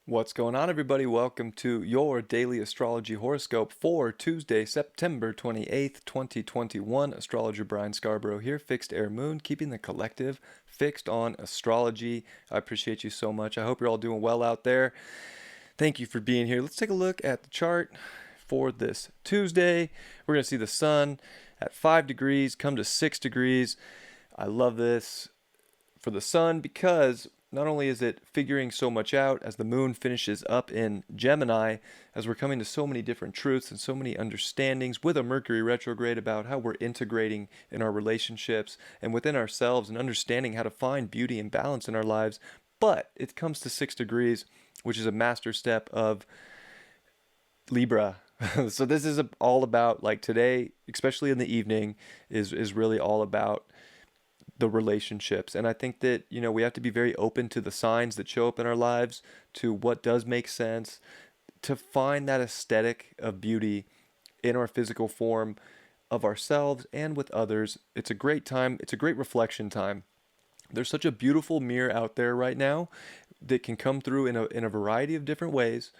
What's going on, everybody? Welcome to your daily astrology horoscope for Tuesday, September 28th, 2021. Astrologer Brian Scarborough here, Fixed Air Moon, keeping the collective fixed on astrology. I appreciate you so much. I hope you're all doing well out there. Thank you for being here. Let's take a look at the chart for this Tuesday. We're going to see the sun at 5 degrees come to 6 degrees. I love this for the sun because not only is it figuring so much out as the moon finishes up in Gemini, as we're coming to so many different truths and so many understandings with a Mercury retrograde about how we're integrating in our relationships and within ourselves and understanding how to find beauty and balance in our lives. But it comes to 6 degrees, which is a master step of Libra. So this is all about, like, today, especially in the evening, is really all about the relationships. And I think that, we have to be very open to the signs that show up in our lives, to what does make sense, to find that aesthetic of beauty in our physical form of ourselves and with others. It's a great time. It's a great reflection time. There's such a beautiful mirror out there right now that can come through in a variety of different ways.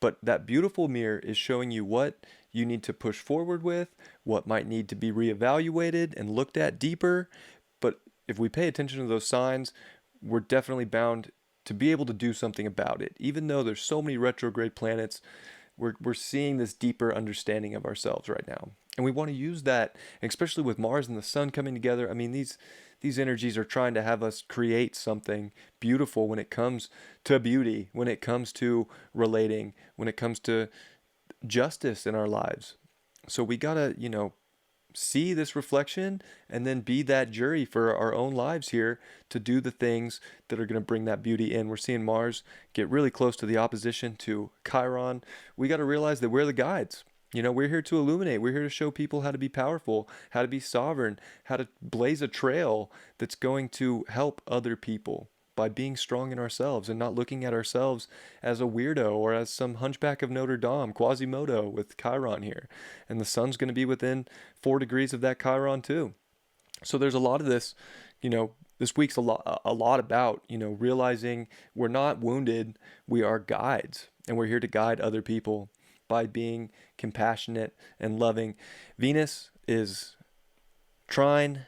But that beautiful mirror is showing you what you need to push forward with, what might need to be reevaluated and looked at deeper. But if we pay attention to those signs, we're definitely bound to be able to do something about it. Even though there's so many retrograde planets, we're seeing this deeper understanding of ourselves right now. And we want to use that, especially with Mars and the Sun coming together. I mean, these energies are trying to have us create something beautiful when it comes to beauty, when it comes to relating, when it comes to justice in our lives. So we gotta, see this reflection and then be that jury for our own lives here to do the things that are going to bring that beauty in. We're seeing Mars get really close to the opposition to Chiron. We got to realize that we're the guides. We're here to illuminate. We're here to show people how to be powerful, how to be sovereign, how to blaze a trail that's going to help other people by being strong in ourselves and not looking at ourselves as a weirdo or as some hunchback of Notre Dame, Quasimodo with Chiron here. And the sun's going to be within 4 degrees of that Chiron too. So there's a lot of this, this week's a lot about, realizing we're not wounded, we are guides, and we're here to guide other people by being compassionate and loving. Venus is trine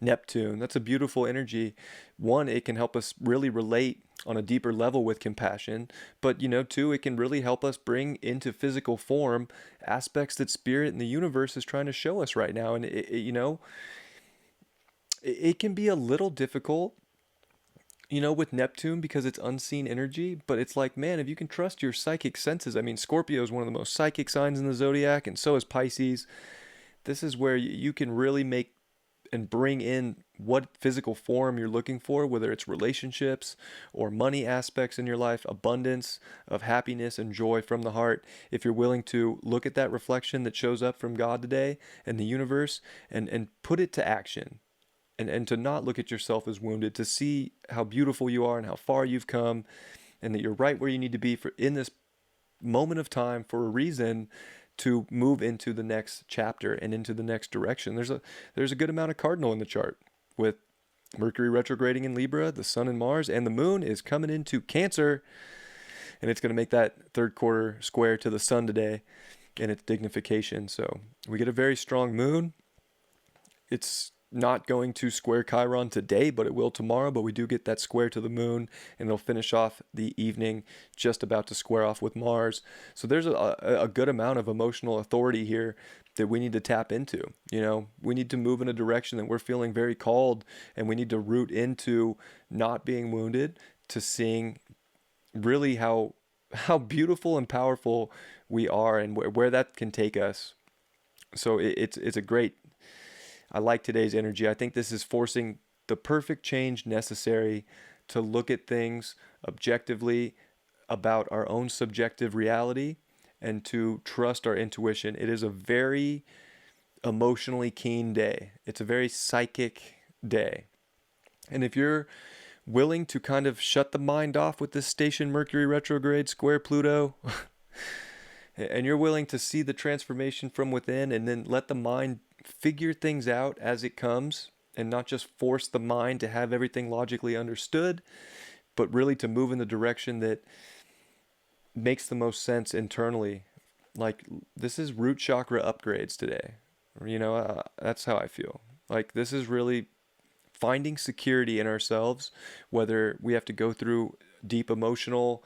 Neptune. That's a beautiful energy. One, it can help us really relate on a deeper level with compassion, but two, it can really help us bring into physical form aspects that spirit and the universe is trying to show us right now. And it can be a little difficult, with Neptune because it's unseen energy, but it's like, man, if you can trust your psychic senses. I mean, Scorpio is one of the most psychic signs in the zodiac, and so is Pisces. This is where you can really make and bring in what physical form you're looking for, whether it's relationships or money aspects in your life, abundance of happiness and joy from the heart. If you're willing to look at that reflection that shows up from God today and the universe and put it to action, and to not look at yourself as wounded, to see how beautiful you are and how far you've come, and that you're right where you need to be for in this moment of time for a reason, to move into the next chapter and into the next direction. There's a good amount of cardinal in the chart with Mercury retrograding in Libra, the Sun and Mars, and the Moon is coming into Cancer, and it's going to make that third quarter square to the Sun today in its dignification. So we get a very strong Moon. It's not going to square Chiron today, but it will tomorrow. But we do get that square to the Moon, and it'll finish off the evening just about to square off with Mars. So there's a good amount of emotional authority here that we need to tap into. We need to move in a direction that we're feeling very called, and we need to root into not being wounded, to seeing really how beautiful and powerful we are, and where that can take us. So it's a great, I like today's energy. I think this is forcing the perfect change necessary to look at things objectively about our own subjective reality and to trust our intuition. It is a very emotionally keen day. It's a very psychic day. And if you're willing to kind of shut the mind off with this station Mercury retrograde square Pluto, and you're willing to see the transformation from within and then let the mind figure things out as it comes and not just force the mind to have everything logically understood, but really to move in the direction that makes the most sense internally. Like, this is root chakra upgrades today. That's how I feel. Like, this is really finding security in ourselves, whether we have to go through deep emotional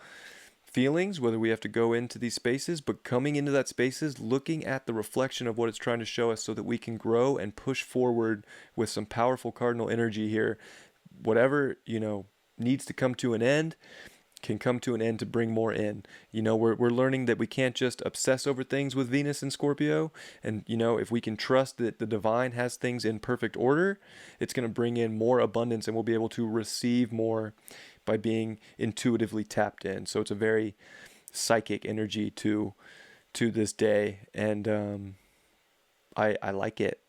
feelings, whether we have to go into these spaces, but coming into that spaces, looking at the reflection of what it's trying to show us so that we can grow and push forward with some powerful cardinal energy here. Whatever, needs to come to an end can come to an end to bring more in. We're learning that we can't just obsess over things with Venus and Scorpio. And, if we can trust that the divine has things in perfect order, it's going to bring in more abundance and we'll be able to receive more by being intuitively tapped in. So it's a very psychic energy to this day. And I like it.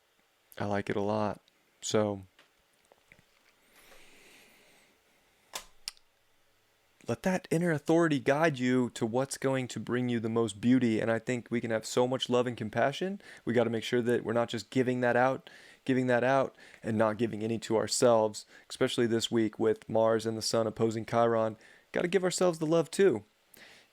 I like it a lot. So let that inner authority guide you to what's going to bring you the most beauty. And I think we can have so much love and compassion. We got to make sure that we're not just giving that out and not giving any to ourselves, especially this week with Mars and the Sun opposing Chiron. Got to give ourselves the love too.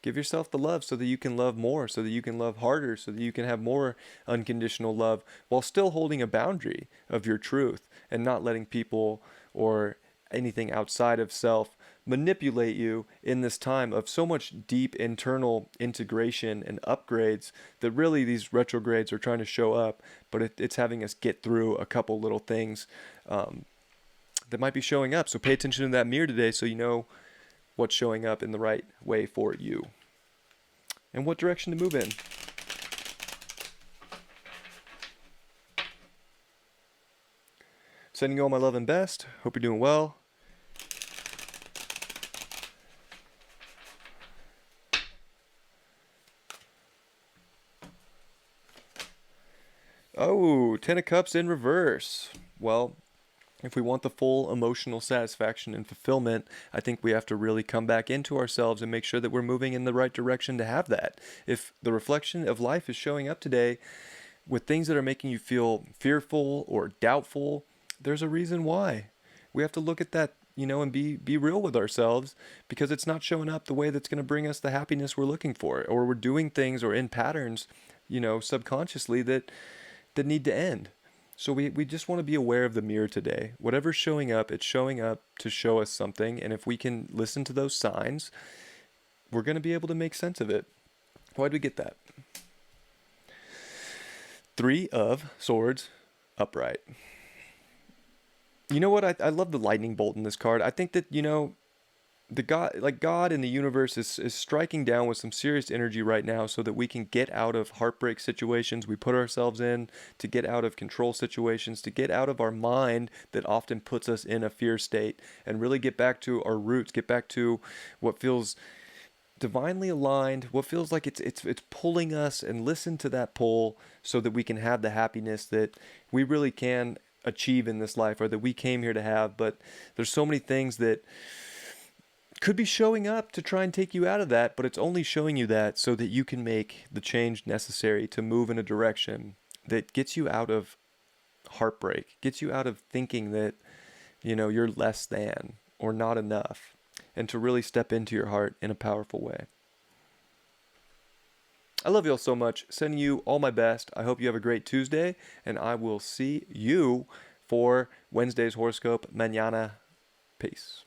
Give yourself the love so that you can love more, so that you can love harder, so that you can have more unconditional love while still holding a boundary of your truth and not letting people or anything outside of self manipulate you in this time of so much deep internal integration and upgrades that really these retrogrades are trying to show up, but it's having us get through a couple little things that might be showing up. So pay attention to that mirror today so you know what's showing up in the right way for you and what direction to move in. Sending you all my love and best. Hope you're doing well. Oh, 10 of Cups in reverse. Well, if we want the full emotional satisfaction and fulfillment, I think we have to really come back into ourselves and make sure that we're moving in the right direction to have that. If the reflection of life is showing up today with things that are making you feel fearful or doubtful, there's a reason why. We have to look at that, and be real with ourselves, because it's not showing up the way that's going to bring us the happiness we're looking for, or we're doing things or in patterns, subconsciously that need to end. So we just want to be aware of the mirror today. Whatever's showing up, it's showing up to show us something. And if we can listen to those signs, we're going to be able to make sense of it. Why do we get that? 3 of Swords upright. You know what? I love the lightning bolt in this card. I think that, God in the universe is striking down with some serious energy right now so that we can get out of heartbreak situations we put ourselves in, to get out of control situations, to get out of our mind that often puts us in a fear state, and really get back to our roots, get back to what feels divinely aligned, what feels like it's pulling us, and listen to that pull so that we can have the happiness that we really can achieve in this life, or that we came here to have. But there's so many things that could be showing up to try and take you out of that, but it's only showing you that so that you can make the change necessary to move in a direction that gets you out of heartbreak, gets you out of thinking that, you're less than or not enough, and to really step into your heart in a powerful way. I love you all so much. Sending you all my best. I hope you have a great Tuesday, and I will see you for Wednesday's horoscope mañana. Peace.